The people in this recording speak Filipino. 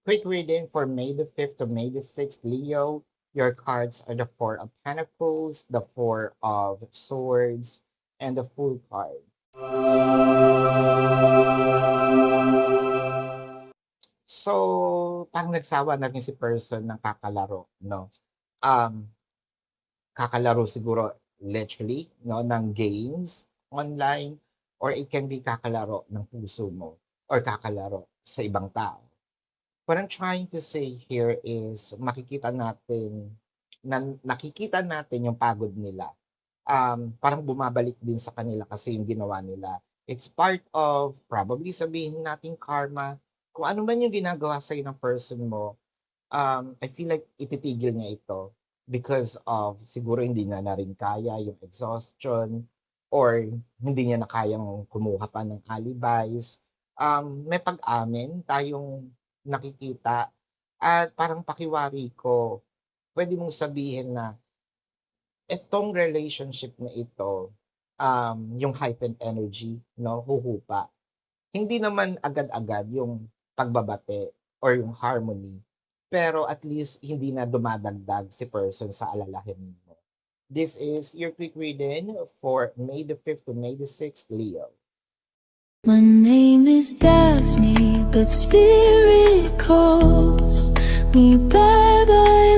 Quick reading for May the 5th to May the 6th, Leo. Your cards are the Four of Pentacles, the Four of Swords, and the Fool card. So, parang nagsawa na rin si person ng kakalaro, no? Um, Kakalaro siguro literally, no, ng games online, or it can be kakalaro ng puso mo or kakalaro sa ibang tao. What I'm trying to say here is nakikita natin yung pagod nila. Parang bumabalik din sa kanila kasi yung ginawa nila. It's part of, probably sabihin natin karma, kung ano man yung ginagawa sa'yo ng person mo, I feel like ititigil niya ito because of siguro hindi niya na rin kaya yung exhaustion or hindi niya na kayang kumuha pa ng alibis. May pag-amin tayong nakikita at parang pakiwari ko, pwede mong sabihin na itong relationship na ito, yung heightened energy, no, huhupa. Hindi naman agad-agad yung pagbabate or yung harmony, pero at least hindi na dumadagdag si person sa alalahanin mo. This is your quick reading for May the 5th to May the 6th, Leo. My name is Daphne, but spirit calls me bye bye.